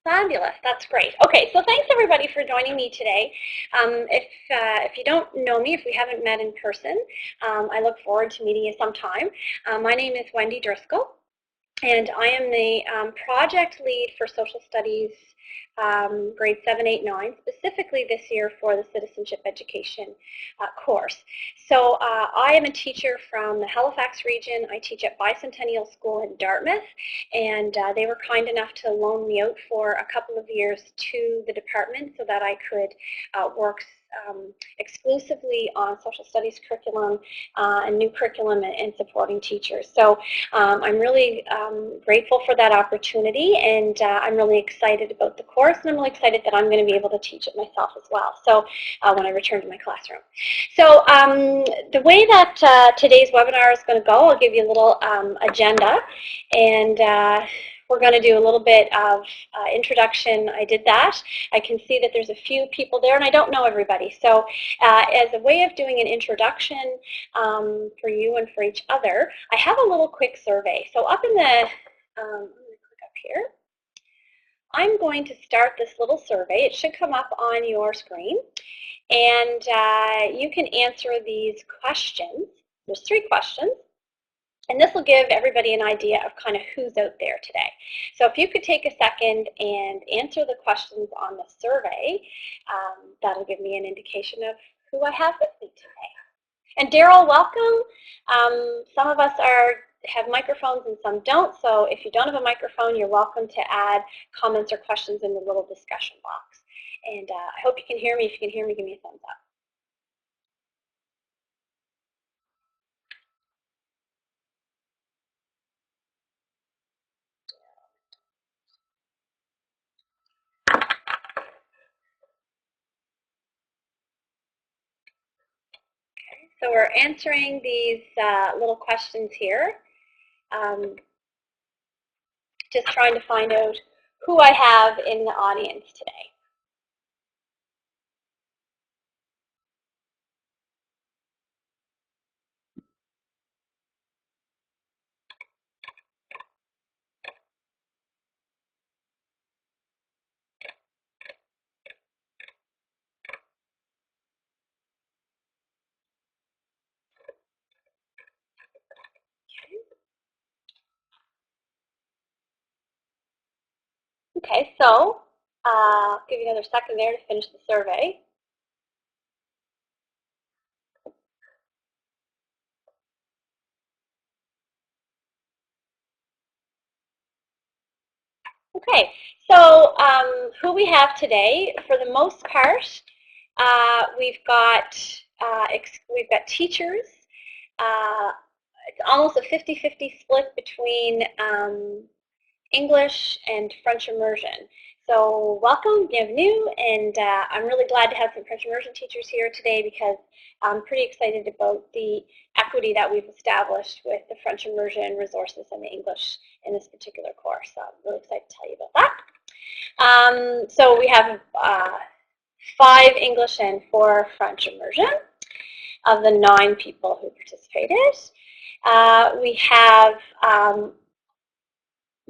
Fabulous. That's great. Okay, so thanks everybody for joining me today. If you don't know me, if we haven't met in person, I look forward to meeting you sometime. My name is Wendy Driscoll, and I am the project lead for Social Studies grades 7, 8, 9, specifically this year for the Citizenship Education course. So I am a teacher from the Halifax region. I teach at Bicentennial School in Dartmouth, and they were kind enough to loan me out for a couple of years to the department so that I could work exclusively on social studies curriculum and new curriculum and supporting teachers. So I'm really grateful for that opportunity, and I'm really excited about the course, and I'm really excited that I'm going to be able to teach it myself as well, so when I return to my classroom. So the way that today's webinar is going to go, I'll give you a little agenda, and we're going to do a little bit of introduction. I did that. I can see that there's a few people there, and I don't know everybody. So as a way of doing an introduction for you and for each other, I have a little quick survey. So up in the, I'm going to click up here. I'm going to start this little survey. It should come up on your screen, and you can answer these questions. There's 3 questions. And this will give everybody an idea of kind of who's out there today. So if you could take a second and answer the questions on the survey, that'll give me an indication of who I have with me today. And Daryl, welcome. Some of us have microphones and some don't, so if you don't have a microphone, you're welcome to add comments or questions in the little discussion box. And I hope you can hear me. If you can hear me, give me a thumbs up. So we're answering these little questions here. Just trying to find out who I have in the audience today. Okay, so I'll give you another second there to finish the survey. Okay, so who we have today, for the most part, we've got teachers. It's almost a 50-50 split between English and French immersion. So welcome, bienvenue, and I'm really glad to have some French immersion teachers here today because I'm pretty excited about the equity that we've established with the French immersion resources and the English in this particular course. So I'm really excited to tell you about that. So we have 5 English and 4 French immersion of the 9 people who participated. We have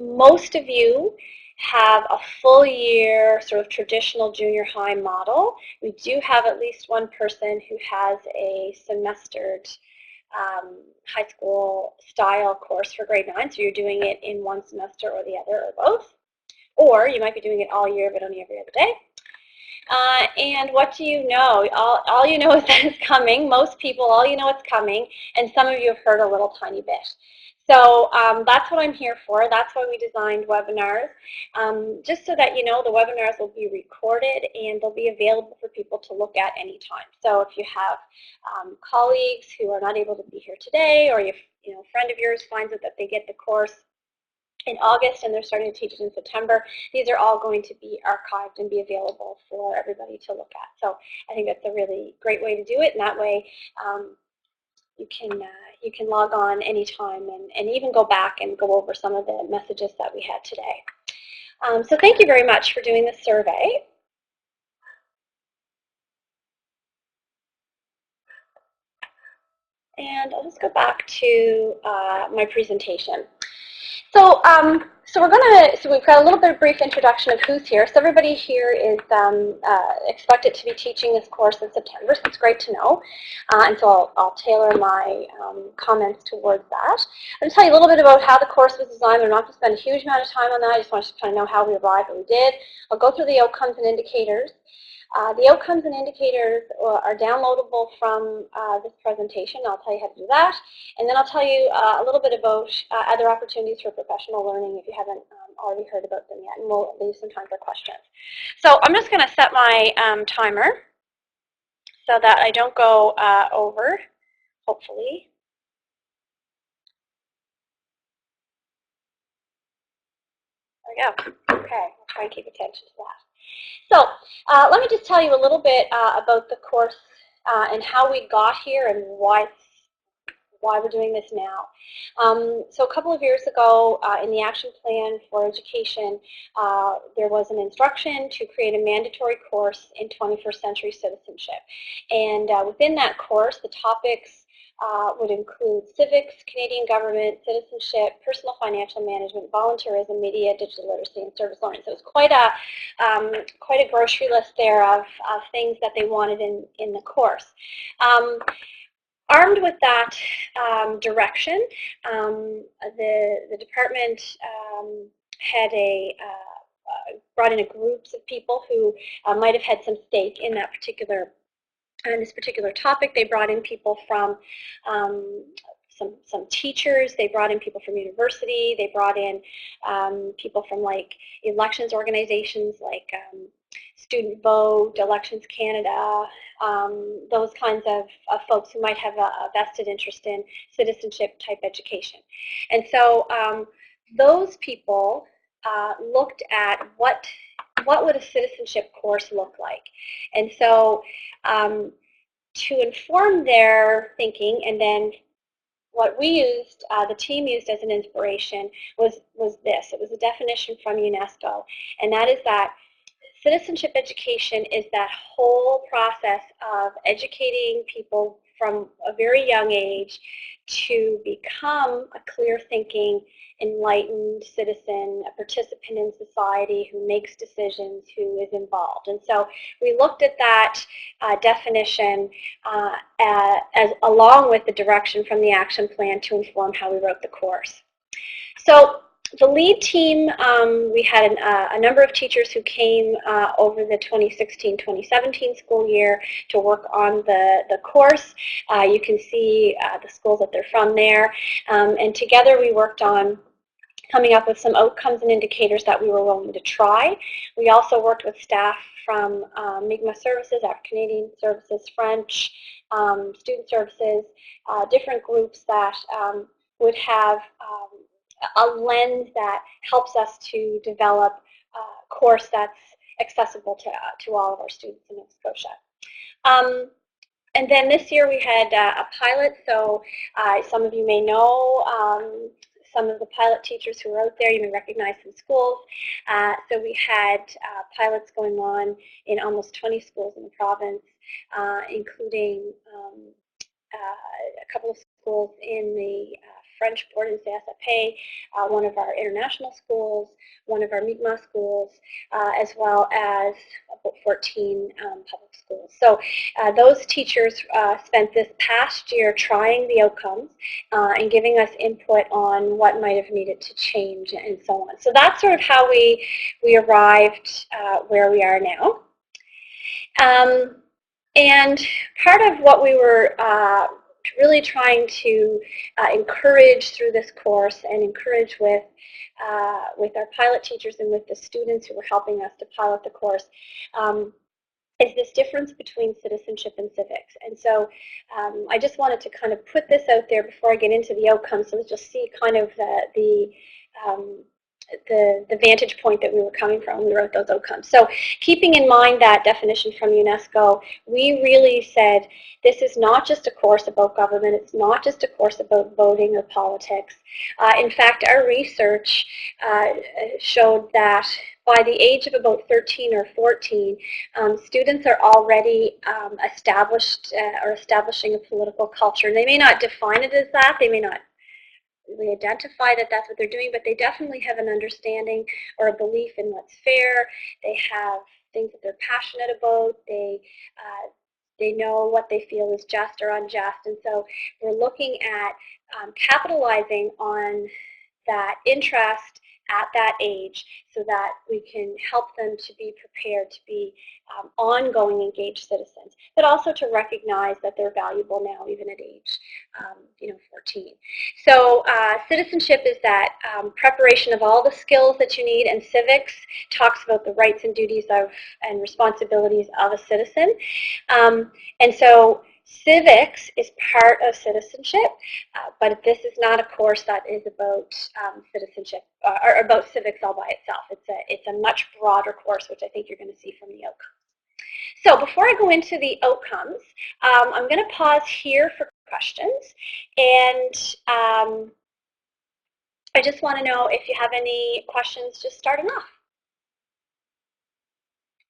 most of you have a full year sort of traditional junior high model. We do have at least one person who has a semestered high school style course for grade 9, so you're doing it in one semester or the other or both. Or you might be doing it all year but only every other day. And what do you know? All you know is that it's coming. Most people, all you know it's coming, and some of you have heard a little tiny bit. So that's what I'm here for. That's why we designed webinars, just so that you know the webinars will be recorded and they'll be available for people to look at anytime. So if you have colleagues who are not able to be here today, or if a friend of yours finds out that they get the course in August and they're starting to teach it in September, these are all going to be archived and be available for everybody to look at. So I think that's a really great way to do it, and that way you can log on anytime and even go back and go over some of the messages that we had today. So thank you very much for doing this survey. And I'll just go back to my presentation. So So we've got a little bit of brief introduction of who's here. So everybody here is expected to be teaching this course in September, so it's great to know. And so I'll tailor my comments towards that. I'm going to tell you a little bit about how the course was designed. We're not going to spend a huge amount of time on that. I just want you to kind of know how we arrived, what we did. I'll go through the outcomes and indicators. The outcomes and indicators are downloadable from this presentation. I'll tell you how to do that. And then I'll tell you a little bit about other opportunities for professional learning if you haven't already heard about them yet. And we'll leave some time for questions. So I'm just going to set my timer so that I don't go over, hopefully. There we go. Okay, I'll try and keep attention to that. So let me just tell you a little bit about the course and how we got here and why we're doing this now. So a couple of years ago in the action plan for education, there was an instruction to create a mandatory course in 21st century citizenship. And within that course, the topics would include civics, Canadian government, citizenship, personal financial management, volunteerism, media, digital literacy, and service learning. So it was quite a grocery list there of things that they wanted in the course. Armed with that direction, the department had brought in groups of people who might have had some stake in that particular this particular topic. They brought in people from some teachers. They brought in people from university. They brought in people from like elections organizations like Student Vote, Elections Canada, those kinds of folks who might have a vested interest in citizenship type education. And so those people looked at what would a citizenship course look like. And so to inform their thinking, and then what we used, the team used as an inspiration was this. It was a definition from UNESCO, and that is that citizenship education is that whole process of educating people from a very young age to become a clear-thinking, enlightened citizen, a participant in society who makes decisions, who is involved. And so we looked at that definition as along with the direction from the action plan to inform how we wrote the course. So the lead team, we had a number of teachers who came over the 2016-2017 school year to work on the course. You can see the schools that they're from there. And together we worked on coming up with some outcomes and indicators that we were willing to try. We also worked with staff from Mi'kmaq Services, African-Canadian Services, French, Student Services, different groups that would have a lens that helps us to develop a course that's accessible to all of our students in Nova Scotia. And then this year we had a pilot, so some of you may know some of the pilot teachers who are out there. You may recognize some schools. So we had pilots going on in almost 20 schools in the province, including a couple of schools in the French Port in CSFA, one of our international schools, one of our Mi'kmaq schools, as well as about 14 public schools. So those teachers spent this past year trying the outcomes and giving us input on what might have needed to change and so on. So that's sort of how we arrived where we are now. And part of what we were really trying to encourage through this course and encourage with our pilot teachers and with the students who were helping us to pilot the course is this difference between citizenship and civics. And so I just wanted to kind of put this out there before I get into the outcomes, so let's just see kind of the vantage point that we were coming from when we wrote those outcomes. So keeping in mind that definition from UNESCO, we really said this is not just a course about government, it's not just a course about voting or politics. In fact, our research showed that by the age of about 13 or 14, students are already established or establishing a political culture. And they may not define it as that, they may not really identify that that's what they're doing, but they definitely have an understanding or a belief in what's fair. They have things that they're passionate about. They know what they feel is just or unjust, and so we're looking at capitalizing on that interest at that age so that we can help them to be prepared to be ongoing engaged citizens, but also to recognize that they're valuable now, even at age 14. So citizenship is that preparation of all the skills that you need, and civics talks about the rights and duties of and responsibilities of a citizen. And so civics is part of citizenship, but this is not a course that is about citizenship or about civics all by itself. It's a much broader course, which I think you're going to see from the outcomes. So before I go into the outcomes, I'm going to pause here for questions, and I just want to know if you have any questions just starting off.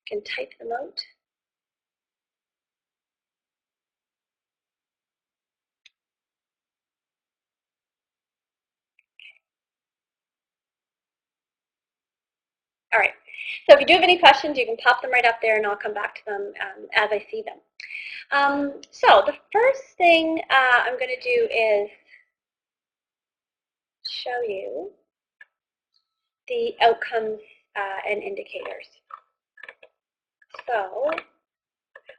You can type them out. All right. So if you do have any questions, you can pop them right up there, and I'll come back to them as I see them. So the first thing I'm going to do is show you the outcomes and indicators. So I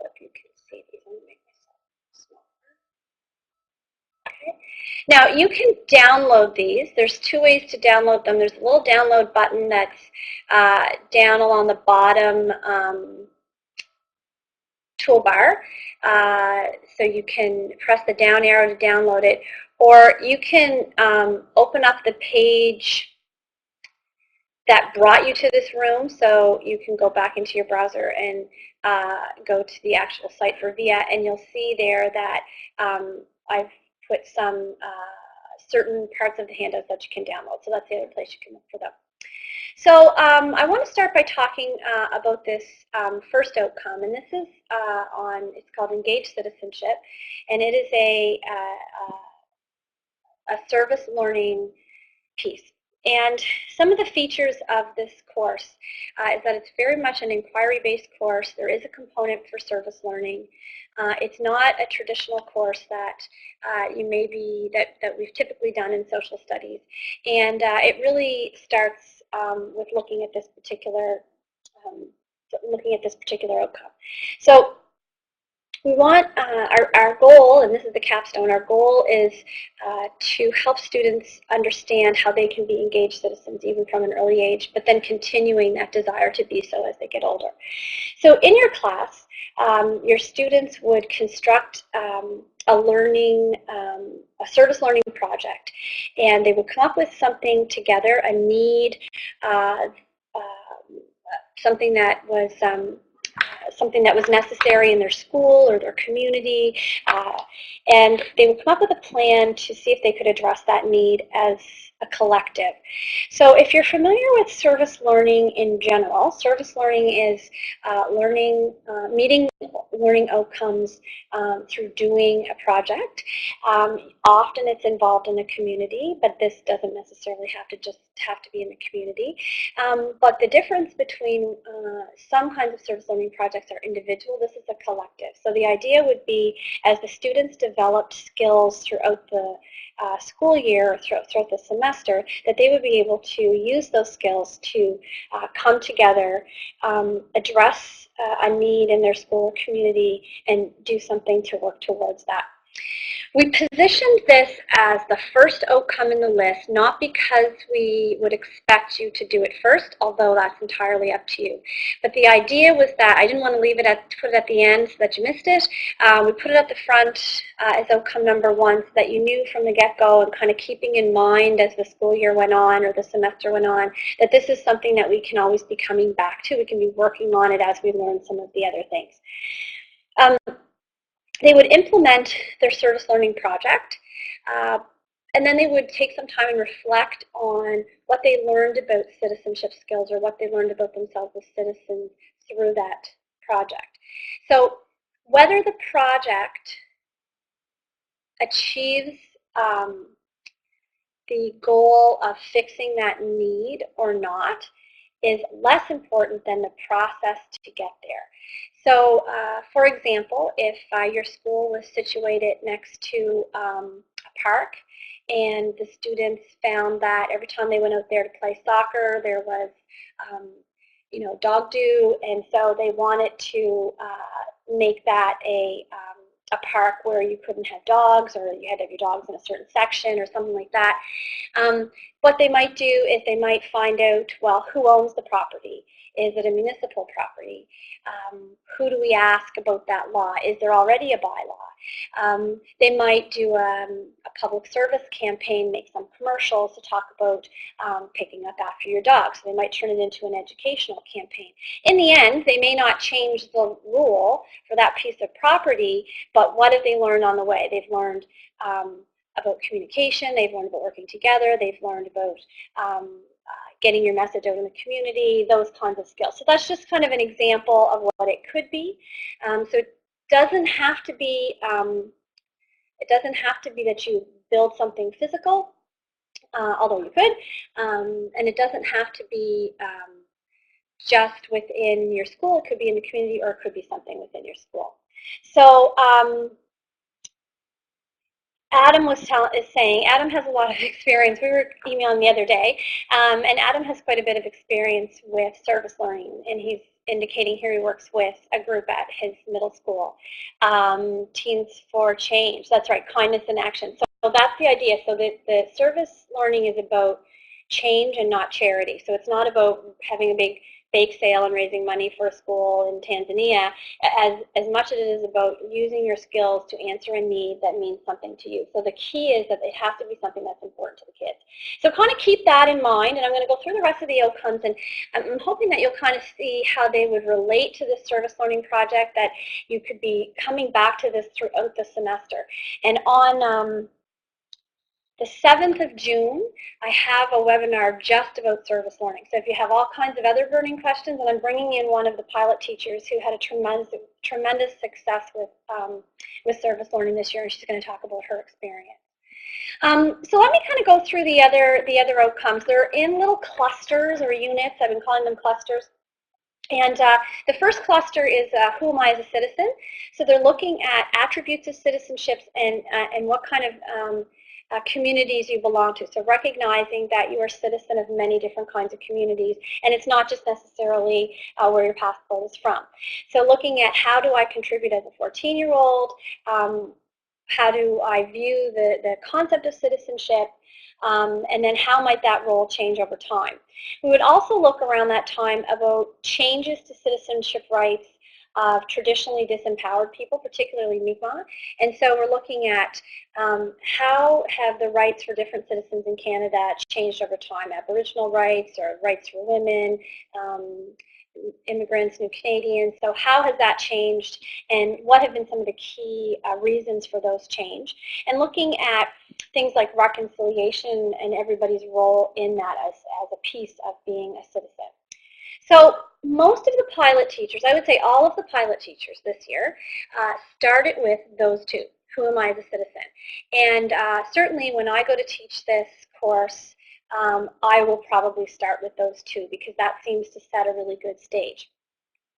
hope you can see these. I'm going to make myself smaller. Okay. Now you can download these. There's two ways to download them. There's a little download button that's down along the bottom toolbar. So you can press the down arrow to download it, or you can open up the page that brought you to this room, so you can go back into your browser and go to the actual site for VIA, and you'll see there that I've put some certain parts of the handouts that you can download. So that's the other place you can look for them. So I want to start by talking about this first outcome, and this is it's called Engaged Citizenship, and it is a service learning piece. And some of the features of this course is that it's very much an inquiry-based course. There is a component for service learning. It's not a traditional course that that we've typically done in social studies, and it really starts with looking at this particular outcome. So we want our goal, and this is the capstone, our goal is to help students understand how they can be engaged citizens even from an early age, but then continuing that desire to be so as they get older. So in your class, your students would construct a service learning project, and they would come up with something together, a need, something that was necessary in their school or their community, and they would come up with a plan to see if they could address that need as a collective. So if you're familiar with service learning in general, service learning is meeting learning outcomes through doing a project. Often it's involved in the community, but this doesn't necessarily have to be in the community. But the difference between some kinds of service learning projects are individual. This is a collective. So the idea would be, as the students developed skills throughout the school year or throughout the semester, that they would be able to use those skills to come together, address a need in their school or community, and do something to work towards that. We positioned this as the first outcome in the list, not because we would expect you to do it first, although that's entirely up to you. But the idea was that I didn't want to put it at the end so that you missed it. We put it at the front as outcome number one so that you knew from the get-go, and kind of keeping in mind as the school year went on or the semester went on, that this is something that we can always be coming back to. We can be working on it as we learn some of the other things. They would implement their service learning project, and then they would take some time and reflect on what they learned about citizenship skills, or what they learned about themselves as citizens through that project. So whether the project achieves the goal of fixing that need or not is less important than the process to get there. So, for example, if your school was situated next to a park and the students found that every time they went out there to play soccer, there was, dog do, and so they wanted to make that a park where you couldn't have dogs, or you had to have your dogs in a certain section or something like that. What they might do is they might find out, well, who owns the property? Is it a municipal property? Who do we ask about that law? Is there already a bylaw? They might do a public service campaign, make some commercials to talk about picking up after your dog. So they might turn it into an educational campaign. In the end, they may not change the rule for that piece of property, but what have they learned on the way? They've learned about communication, they've learned about working together, they've learned about getting your message out in the community, those kinds of skills. So that's just kind of an example of what it could be. So it doesn't have to be that you build something physical, although you could, and it doesn't have to be just within your school. It could be in the community, or it could be something within your school. So Adam is saying, Adam has a lot of experience. We were emailing the other day, and Adam has quite a bit of experience with service learning, and he's indicating here he works with a group at his middle school, Teens for Change. That's right, kindness in action. So that's the idea. So the service learning is about change and not charity. So it's not about having a big bake sale and raising money for a school in Tanzania, as much as it is about using your skills to answer a need that means something to you. So the key is that it has to be something that's important to the kids. So kind of keep that in mind, and I'm going to go through the rest of the outcomes, and I'm hoping that you'll kind of see how they would relate to this service learning project, that you could be coming back to this throughout the semester. And on the 7th of June, I have a webinar just about service learning. So if you have all kinds of other burning questions, and I'm bringing in one of the pilot teachers who had a tremendous success with service learning this year, and she's going to talk about her experience. So let me kind of go through the other outcomes. They're in little clusters or units. I've been calling them clusters. And the first cluster is who am I as a citizen? So they're looking at attributes of citizenships and what kind of communities you belong to. So recognizing that you are a citizen of many different kinds of communities, and it's not just necessarily where your passport is from. So looking at how do I contribute as a 14-year-old, how do I view the concept of citizenship, and then how might that role change over time. We would also look around that time about changes to citizenship rights of traditionally disempowered people, particularly Mi'kmaq. And so we're looking at how have the rights for different citizens in Canada changed over time, Aboriginal rights or rights for women, immigrants, new Canadians. So how has that changed, and what have been some of the key reasons for those change? And looking at things like reconciliation and everybody's role in that as a piece of being a citizen. So most of the pilot teachers, I would say all of the pilot teachers this year, started with those two. Who am I as a citizen? And certainly when I go to teach this course, I will probably start with those two, because that seems to set a really good stage.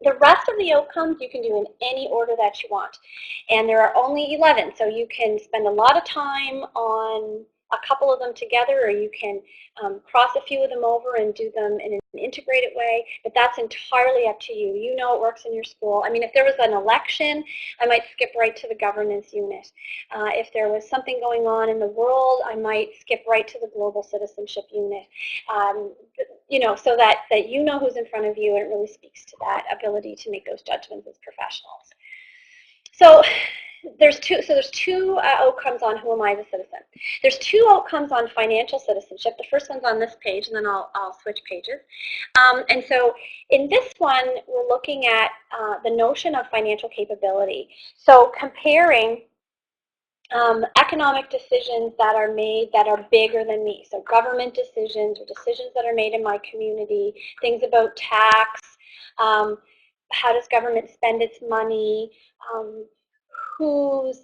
The rest of the outcomes you can do in any order that you want. And there are only 11, so you can spend a lot of time on a couple of them together, or you can cross a few of them over and do them in an integrated way, but that's entirely up to you. You know it works in your school. I mean, if there was an election, I might skip right to the governance unit. If there was something going on in the world, I might skip right to the global citizenship unit. So that you know who's in front of you, and it really speaks to that ability to make those judgments as professionals. So there's two outcomes on who am I as a citizen. There's two outcomes on financial citizenship. The first one's on this page, and then I'll switch pages. And so in this one, we're looking at the notion of financial capability. So comparing economic decisions that are made that are bigger than me. So government decisions, or decisions that are made in my community, things about tax, how does government spend its money, whose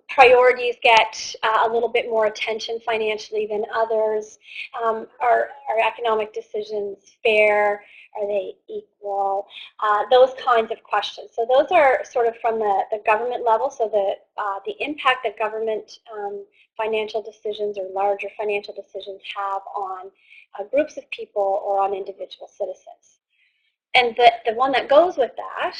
priorities get a little bit more attention financially than others? Are economic decisions fair? Are they equal? Those kinds of questions. So those are sort of from the government level, so the impact that government financial decisions or larger financial decisions have on groups of people or on individual citizens. And the one that goes with that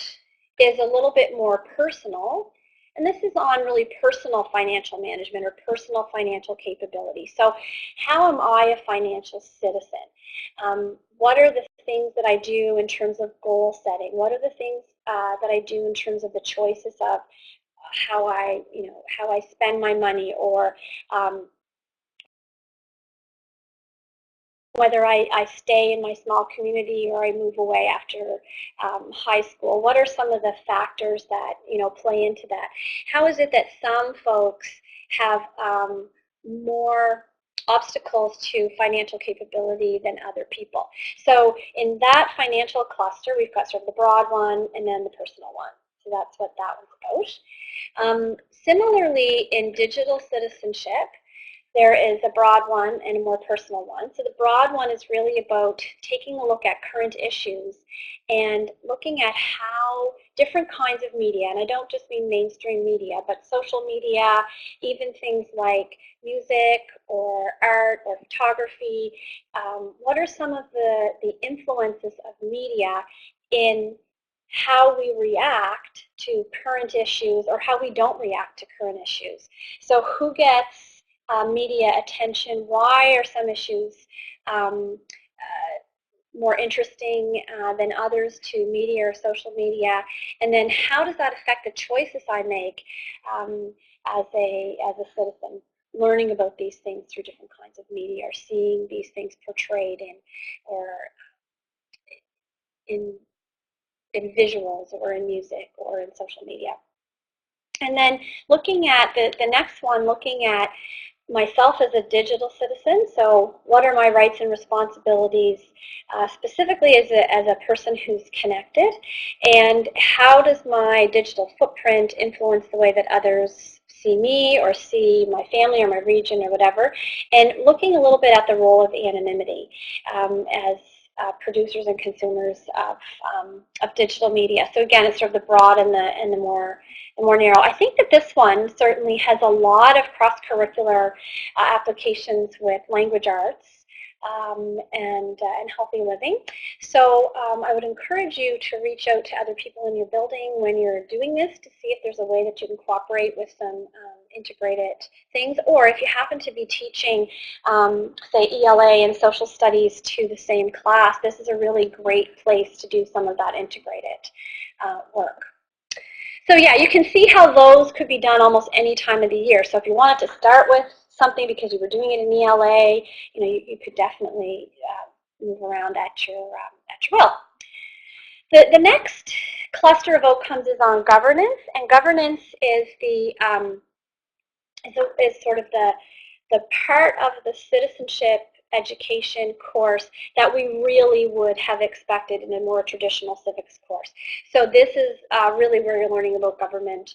is a little bit more personal, and this is on really personal financial management or personal financial capability. So how am I a financial citizen? What are the things that I do in terms of goal setting? What are the things that I do in terms of the choices of how I spend my money, or whether I stay in my small community or I move away after high school? What are some of the factors that play into that? How is it that some folks have more obstacles to financial capability than other people? So in that financial cluster, we've got sort of the broad one and then the personal one. So that's what that one's about. Similarly, in digital citizenship, there is a broad one and a more personal one. So the broad one is really about taking a look at current issues and looking at how different kinds of media, and I don't just mean mainstream media, but social media, even things like music or art or photography, what are some of the influences of media in how we react to current issues or how we don't react to current issues. So who gets media attention? Why are some issues more interesting than others to media or social media? And then how does that affect the choices I make as a citizen, learning about these things through different kinds of media or seeing these things portrayed in visuals or in music or in social media. And then looking at the next one, looking at myself as a digital citizen. So what are my rights and responsibilities specifically as a person who's connected, and how does my digital footprint influence the way that others see me or see my family or my region or whatever, and looking a little bit at the role of anonymity as producers and consumers of digital media. So again, it's sort of the broad and the more narrow. I think that this one certainly has a lot of cross-curricular applications with language arts and healthy living. So I would encourage you to reach out to other people in your building when you're doing this to see if there's a way that you can cooperate with some integrated things, or if you happen to be teaching, say, ELA and social studies to the same class, this is a really great place to do some of that integrated work. So yeah, you can see how those could be done almost any time of the year. So if you wanted to start with something because you were doing it in ELA, you could definitely move around at your will. The next cluster of outcomes is on governance, and governance is is sort of the part of the citizenship education course that we really would have expected in a more traditional civics course. So this is really where you're learning about government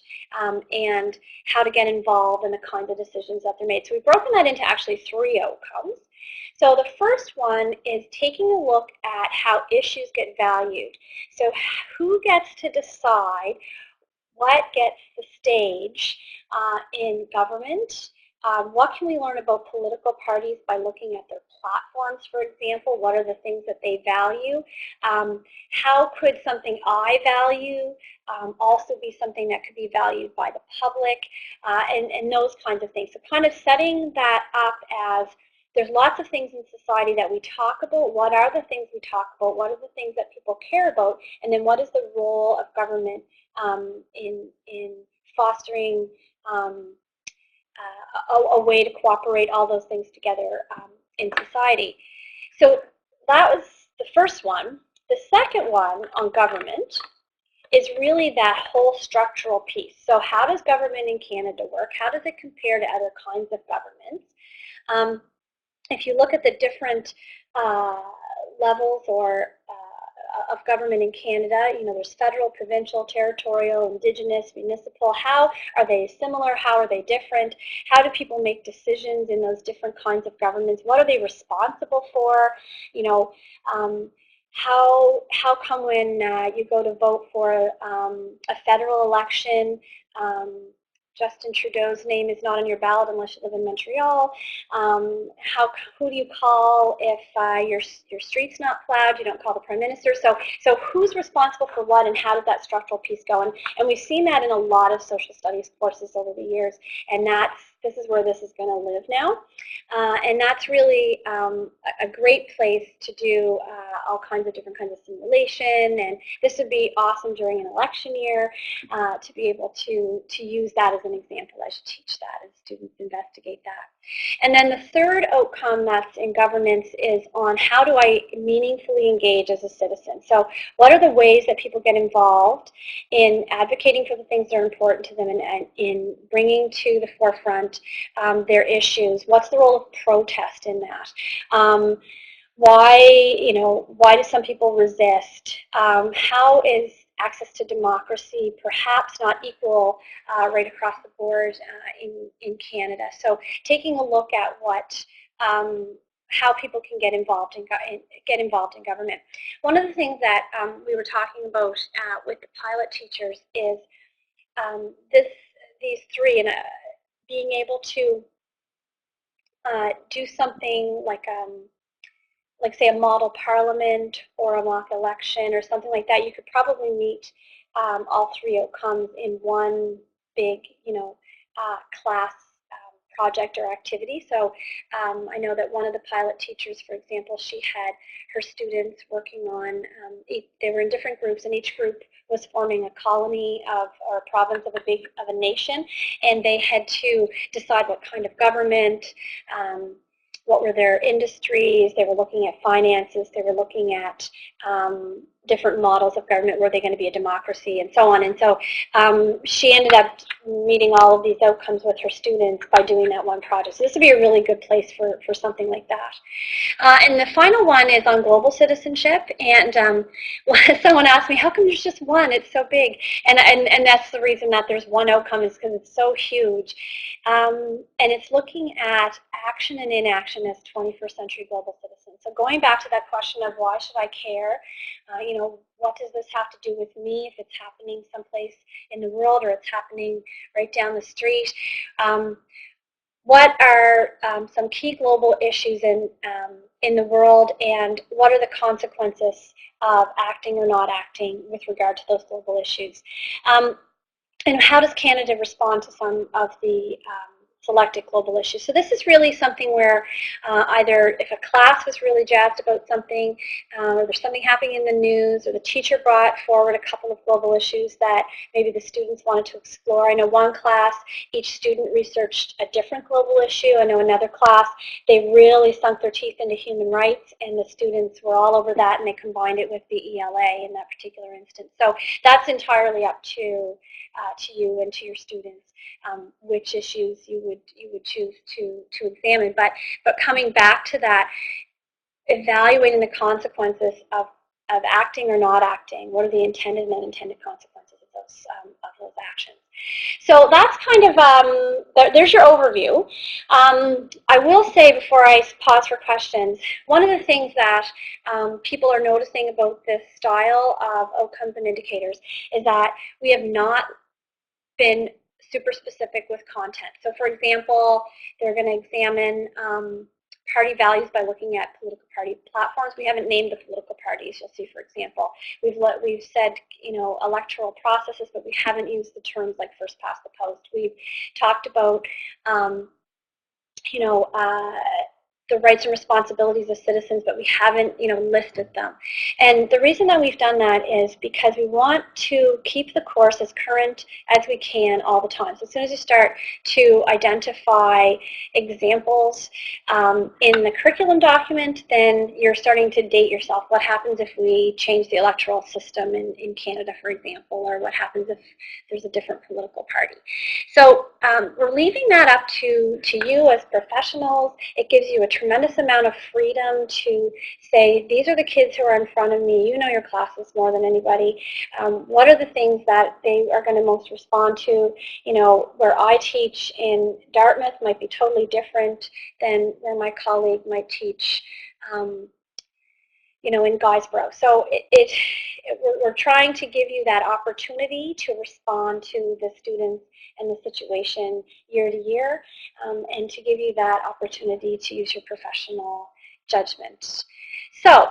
and how to get involved in the kinds of decisions that they're made. So we've broken that into actually 3 outcomes. So the first one is taking a look at how issues get valued. So who gets to decide what gets the stage in government? What can we learn about political parties by looking at their platforms, for example? What are the things that they value? How could something I value also be something that could be valued by the public, and those kinds of things. So kind of setting that up as there's lots of things in society that we talk about. What are the things we talk about? What are the things that people care about? And then what is the role of government in fostering a way to cooperate all those things together in society. So that was the first one. The second one on government is really that whole structural piece. So how does government in Canada work? How does it compare to other kinds of governments? If you look at the different levels or of government in Canada. There's federal, provincial, territorial, Indigenous, municipal. How are they similar? How are they different? How do people make decisions in those different kinds of governments? What are they responsible for? How come when you go to vote for a federal election, Justin Trudeau's name is not on your ballot unless you live in Montreal? Who do you call if your street's not plowed? You don't call the Prime Minister. So who's responsible for what, and how did that structural piece go? And we've seen that in a lot of social studies courses over the years, and this is where this is going to live now. And that's really a great place to do all kinds of different kinds of simulation, and this would be awesome during an election year to be able to use that as an example. I should teach that as students investigate that. And then the third outcome that's in governance is on how do I meaningfully engage as a citizen. So what are the ways that people get involved in advocating for the things that are important to them and in bringing to the forefront their issues? What's the role of protest in that? Why do some people resist? How is access to democracy perhaps not equal right across the board in Canada? So taking a look at how people can get involved in government. One of the things that we were talking about with the pilot teachers is these three, and being able to do something like say a model parliament or a mock election or something like that. You could probably meet all three outcomes in one big, class project or activity. So I know that one of the pilot teachers, for example, she had her students working on, they were in different groups, and each group was forming a colony or a province of a nation, and they had to decide what kind of government, what were their industries. They were looking at finances. They were looking at different models of government. Were they going to be a democracy, and so on? And so she ended up meeting all of these outcomes with her students by doing that one project. So this would be a really good place for something like that. And the final one is on global citizenship. And someone asked me, how come there's just one? It's so big. And that's the reason that there's one outcome, is because it's so huge. And it's looking at action and inaction as 21st century global citizens. So going back to that question of why should I care? What does this have to do with me if it's happening someplace in the world or it's happening right down the street? What are some key global issues in the world, and what are the consequences of acting or not acting with regard to those global issues? And how does Canada respond to some of the selected global issues? So this is really something where either if a class was really jazzed about something, or there's something happening in the news, or the teacher brought forward a couple of global issues that maybe the students wanted to explore. I know one class, each student researched a different global issue. I know another class, they really sunk their teeth into human rights, and the students were all over that, and they combined it with the ELA in that particular instance. So that's entirely up to you and to your students, which issues you would choose to examine. But coming back to that, evaluating the consequences of acting or not acting. What are the intended and unintended consequences of those actions? So that's kind of, there's your overview. I will say before I pause for questions, one of the things that people are noticing about this style of outcomes and indicators is that we have not been super specific with content. So for example, they're going to examine party values by looking at political party platforms. We haven't named the political parties, you'll see, for example. We've said, electoral processes, but we haven't used the terms like first past the post. We've talked about, the rights and responsibilities of citizens, but we haven't, listed them. And the reason that we've done that is because we want to keep the course as current as we can all the time. So as soon as you start to identify examples in the curriculum document, then you're starting to date yourself. What happens if we change the electoral system in Canada, for example, or what happens if there's a different political party? So we're leaving that up to you as professionals. It gives you a tremendous amount of freedom to say, these are the kids who are in front of me. You know your classes more than anybody. What are the things that they are going to most respond to? You know, where I teach in Dartmouth might be totally different than where my colleague might teach, you know, in Guysborough. So we're trying to give you that opportunity to respond to the students and the situation year to year, and to give you that opportunity to use your professional judgment. So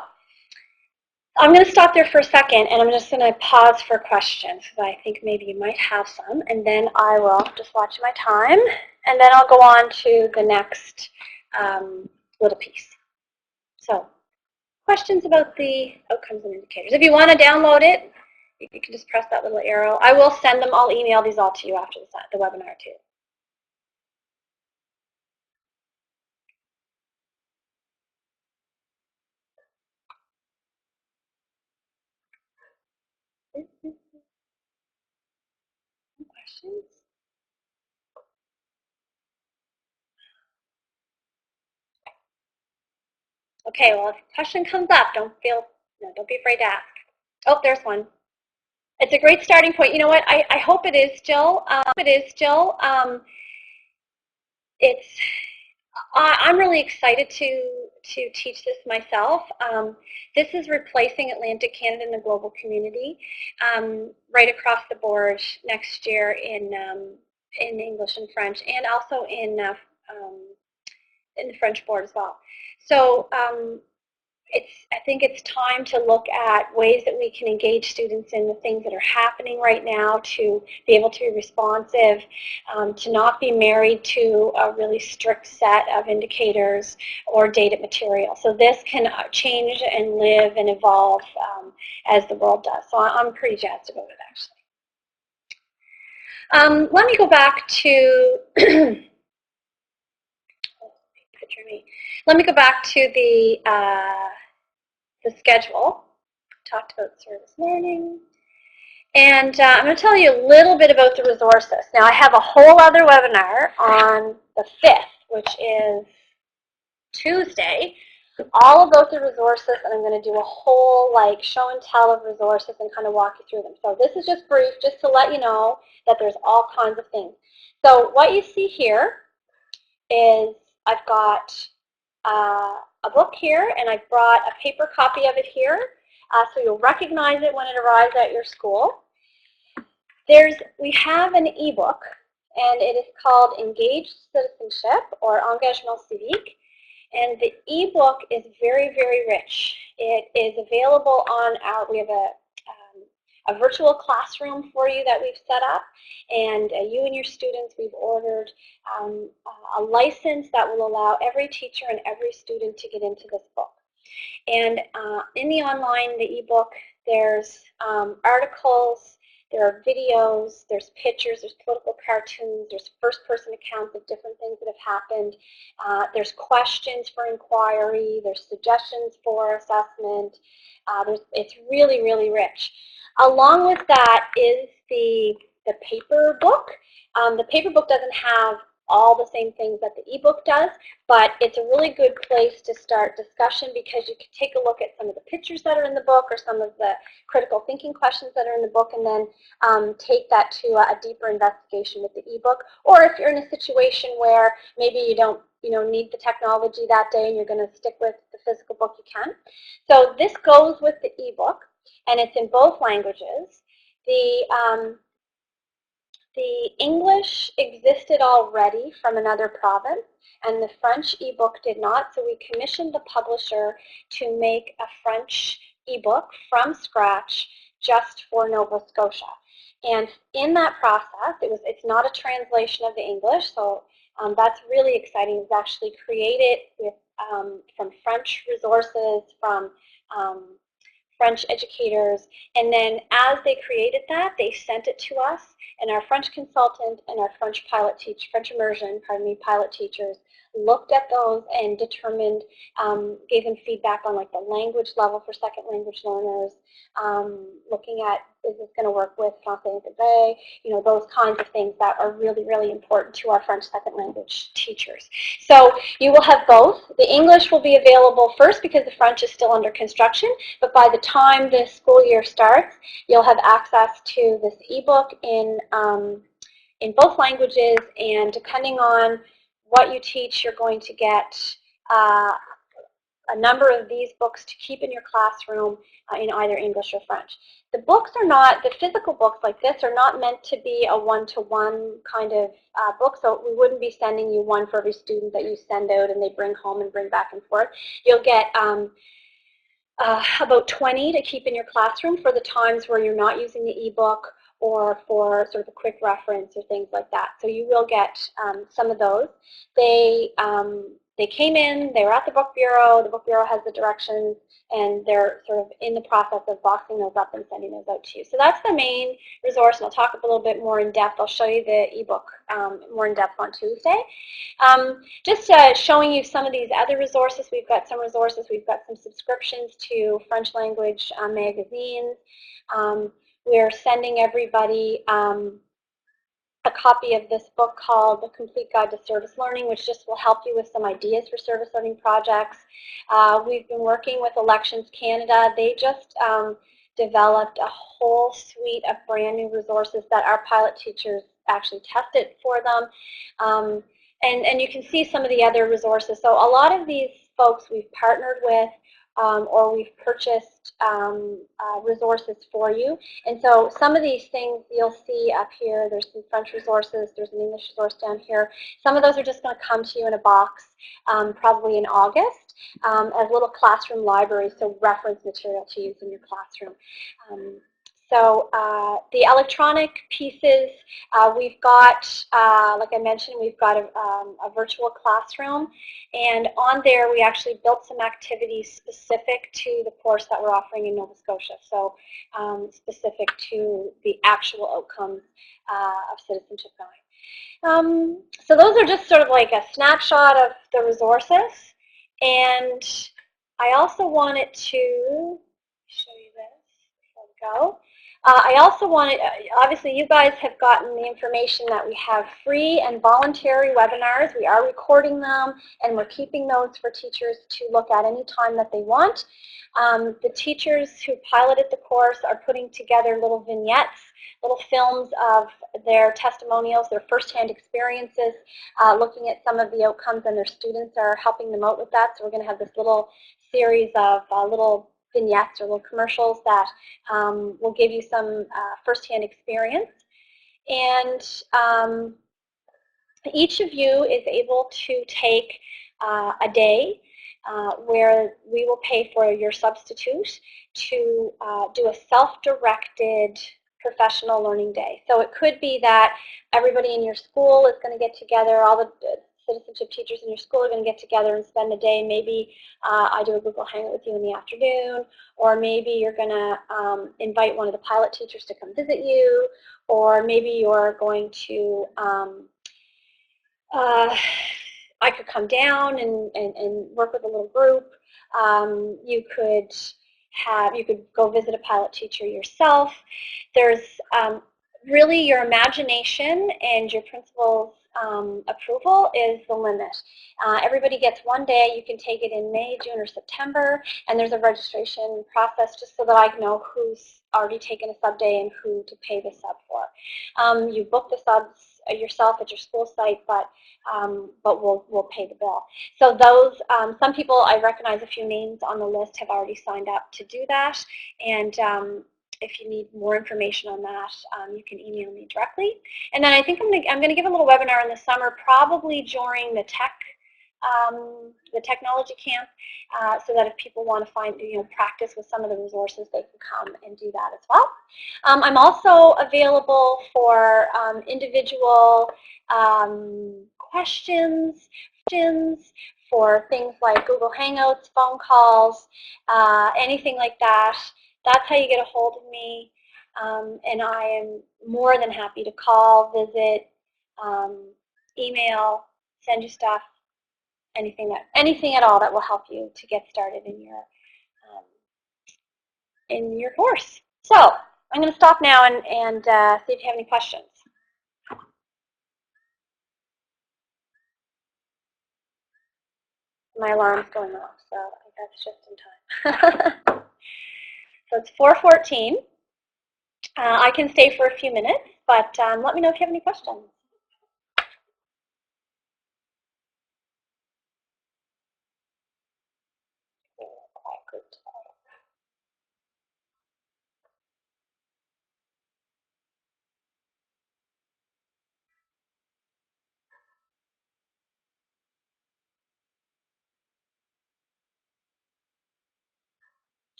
I'm going to stop there for a second, and I'm just going to pause for questions, because I think maybe you might have some, and then I will just watch my time, and then I'll go on to the next little piece. So questions about the outcomes and indicators. If you want to download it, you can just press that little arrow. I will send them. I'll email these all to you after the webinar too. Questions? Okay, well, if a question comes up, don't be afraid to ask. Oh, there's one. It's a great starting point. You know what? I hope it is still. I'm really excited to teach this myself. This is replacing Atlantic Canada in the global community, right across the board next year in English and French, and also in the French board as well. So I think it's time to look at ways that we can engage students in the things that are happening right now, to be able to be responsive, to not be married to a really strict set of indicators or data material. So this can change and live and evolve as the world does. So I'm pretty jazzed about it, actually. Let me go back to picture me. Let me go back to the schedule. Talked about service learning. And I'm going to tell you a little bit about the resources. Now, I have a whole other webinar on the 5th, which is Tuesday, all about the resources, and I'm going to do a whole show and tell of resources and kind of walk you through them. So this is just brief, just to let you know that there's all kinds of things. So what you see here is I've got a book here, and I've brought a paper copy of it here, so you'll recognize it when it arrives at your school. We have an ebook, and it is called Engaged Citizenship, or Engagement Civique, and the ebook is very, very rich. It is available on we have a virtual classroom for you that we've set up, and you and your students, we've ordered a license that will allow every teacher and every student to get into this book. And in the online, the ebook, there's articles, there are videos, there's pictures, there's political cartoons, there's first-person accounts of different things that have happened. There's questions for inquiry, there's suggestions for assessment. It's really, really rich. Along with that is the paper book. The paper book doesn't have all the same things that the ebook does, but it's a really good place to start discussion, because you can take a look at some of the pictures that are in the book, or some of the critical thinking questions that are in the book, and then take that to a deeper investigation with the ebook. Or if you're in a situation where maybe you don't need the technology that day and you're going to stick with the physical book, you can. So this goes with the ebook, and it's in both languages. The English existed already from another province, and the French ebook did not, so we commissioned the publisher to make a French ebook from scratch just for Nova Scotia. And in that process, it's not a translation of the English, so that's really exciting. It's actually created from French resources, from French educators, and then as they created that, they sent it to us, and our French consultant and our French French immersion, pilot teachers looked at those and determined, gave them feedback on like the language level for second language learners, looking at, is this going to work with Français Intégré, those kinds of things that are really, really important to our French second language teachers. So you will have both. The English will be available first because the French is still under construction, but by the time the school year starts, you'll have access to this ebook in both languages, and depending on what you teach, you're going to get a number of these books to keep in your classroom in either English or French. The books are not, the physical books like this are not meant to be a one-to-one kind of book, so we wouldn't be sending you one for every student that you send out and they bring home and bring back and forth. You'll get about 20 to keep in your classroom for the times where you're not using the ebook or for sort of a quick reference or things like that. So you will get some of those. They came in, they were at the Book Bureau has the directions, and they're sort of in the process of boxing those up and sending those out to you. So that's the main resource, and I'll talk a little bit more in depth. I'll show you the ebook more in depth on Tuesday. Just showing you some of these other resources. We've got some resources. We've got some subscriptions to French language magazines. We're sending everybody a copy of this book called The Complete Guide to Service Learning, which just will help you with some ideas for service learning projects. We've been working with Elections Canada. They just developed a whole suite of brand new resources that our pilot teachers actually tested for them. And you can see some of the other resources. So a lot of these folks we've partnered with or we've purchased resources for you. And so some of these things you'll see up here, there's some French resources, there's an English resource down here. Some of those are just going to come to you in a box probably in August as little classroom libraries, so reference material to use in your classroom. So the electronic pieces, we've got, like I mentioned, we've got a virtual classroom, and on there we actually built some activities specific to the course that we're offering in Nova Scotia, so specific to the actual outcomes of Citizenship 9. So those are just sort of like a snapshot of the resources, and I also wanted to show you this before we go. I also wanted, obviously you guys have gotten the information that we have free and voluntary webinars. We are recording them, and we're keeping those for teachers to look at any time that they want. The teachers who piloted the course are putting together little vignettes, little films of their testimonials, their firsthand experiences, looking at some of the outcomes, and their students are helping them out with that. So we're going to have this little series of little vignettes or little commercials that will give you some firsthand experience. And each of you is able to take a day where we will pay for your substitute to do a self-directed professional learning day. So it could be that everybody in your school is going to get together, all the citizenship teachers in your school are going to get together and spend the day. Maybe I do a Google Hangout with you in the afternoon, or maybe you're going to invite one of the pilot teachers to come visit you, or maybe you're going to, I could come down and work with a little group. You could go visit a pilot teacher yourself. There's really your imagination and your principal's approval is the limit. Everybody gets one day. You can take it in May, June, or September, and there's a registration process just so that I know who's already taken a sub day and who to pay the sub for. You book the subs yourself at your school site, but we'll pay the bill. So those, some people, I recognize a few names on the list, have already signed up to do that, and if you need more information on that, you can email me directly. And then I think I'm going to give a little webinar in the summer, probably during the technology camp, so that if people want to practice with some of the resources, they can come and do that as well. I'm also available for individual questions for things like Google Hangouts, phone calls, anything like that. That's how you get a hold of me. and I am more than happy to call, visit, email, send you stuff, anything at all that will help you to get started in your course. So I'm going to stop now and see if you have any questions. My alarm's going off, so I think that's just in time. So it's 4:14. I can stay for a few minutes, but let me know if you have any questions.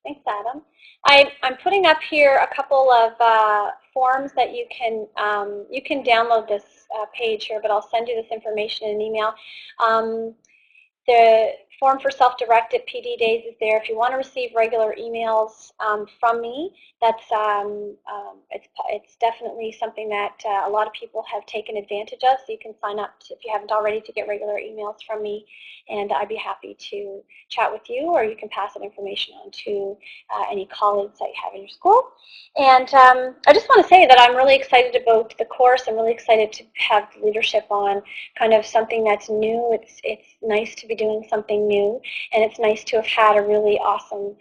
Thanks, Adam. I'm putting up here a couple of forms that you can download this page here, but I'll send you this information in an email. The form for self-directed PD days is there. If you want to receive regular emails from me, that's it's definitely something that a lot of people have taken advantage of. So you can sign up if you haven't already to get regular emails from me, and I'd be happy to chat with you, or you can pass that information on to any colleagues that you have in your school. And I just want to say that I'm really excited about the course. I'm really excited to have leadership on kind of something that's new. It's nice to be doing something new, and it's nice to have had a really awesome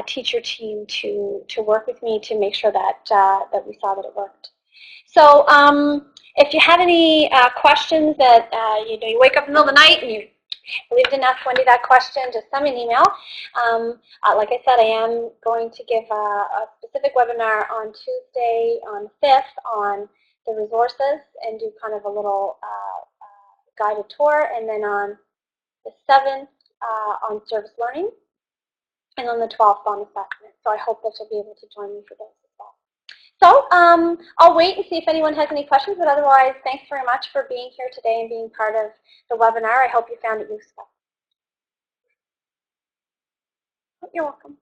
teacher team to work with me to make sure that that we saw that it worked. So if you have any questions that you wake up in the middle of the night and you believe didn't ask Wendy that question, just send me an email. Like I said, I am going to give a specific webinar on Tuesday on the 5th on the resources and do kind of a little guided tour, and then on the 7th on service learning, and on the 12th on assessment. So I hope that you'll be able to join me for those as well. So I'll wait and see if anyone has any questions, but otherwise, thanks very much for being here today and being part of the webinar. I hope you found it useful. You're welcome.